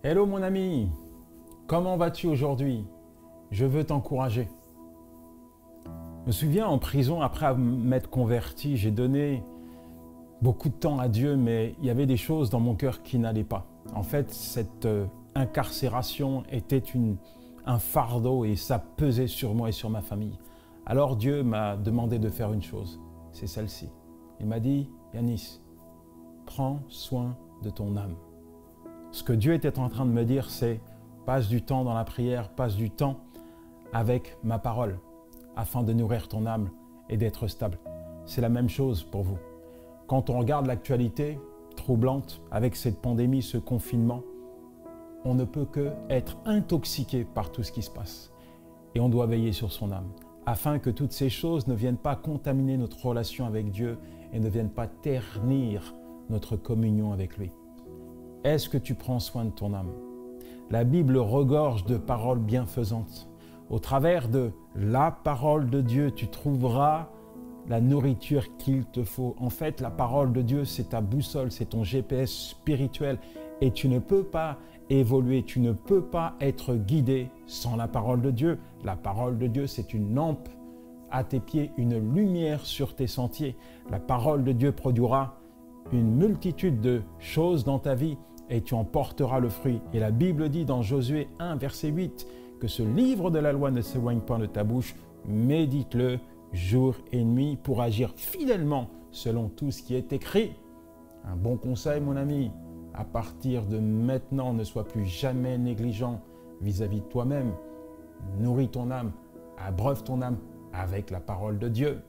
Hello mon ami, comment vas-tu aujourd'hui? Je veux t'encourager. Je me souviens en prison, après m'être converti, j'ai donné beaucoup de temps à Dieu, mais il y avait des choses dans mon cœur qui n'allaient pas. En fait, cette incarcération était un fardeau et ça pesait sur moi et sur ma famille. Alors Dieu m'a demandé de faire une chose, c'est celle-ci. Il m'a dit, Yanis, prends soin de ton âme. Ce que Dieu était en train de me dire, c'est passe du temps dans la prière, passe du temps avec ma parole, afin de nourrir ton âme et d'être stable. C'est la même chose pour vous. Quand on regarde l'actualité troublante avec cette pandémie, ce confinement, on ne peut que être intoxiqué par tout ce qui se passe. Et on doit veiller sur son âme, afin que toutes ces choses ne viennent pas contaminer notre relation avec Dieu et ne viennent pas ternir notre communion avec lui. Est-ce que tu prends soin de ton âme? La Bible regorge de paroles bienfaisantes. Au travers de la parole de Dieu, tu trouveras la nourriture qu'il te faut. En fait, la parole de Dieu, c'est ta boussole, c'est ton GPS spirituel. Et tu ne peux pas évoluer, tu ne peux pas être guidé sans la parole de Dieu. La parole de Dieu, c'est une lampe à tes pieds, une lumière sur tes sentiers. La parole de Dieu produira une multitude de choses dans ta vie et tu en porteras le fruit. Et la Bible dit dans Josué 1, verset 8, que ce livre de la loi ne s'éloigne pas de ta bouche, médite-le jour et nuit pour agir fidèlement selon tout ce qui est écrit. Un bon conseil, mon ami, à partir de maintenant, ne sois plus jamais négligent vis-à-vis de toi-même. Nourris ton âme, abreuve ton âme avec la parole de Dieu.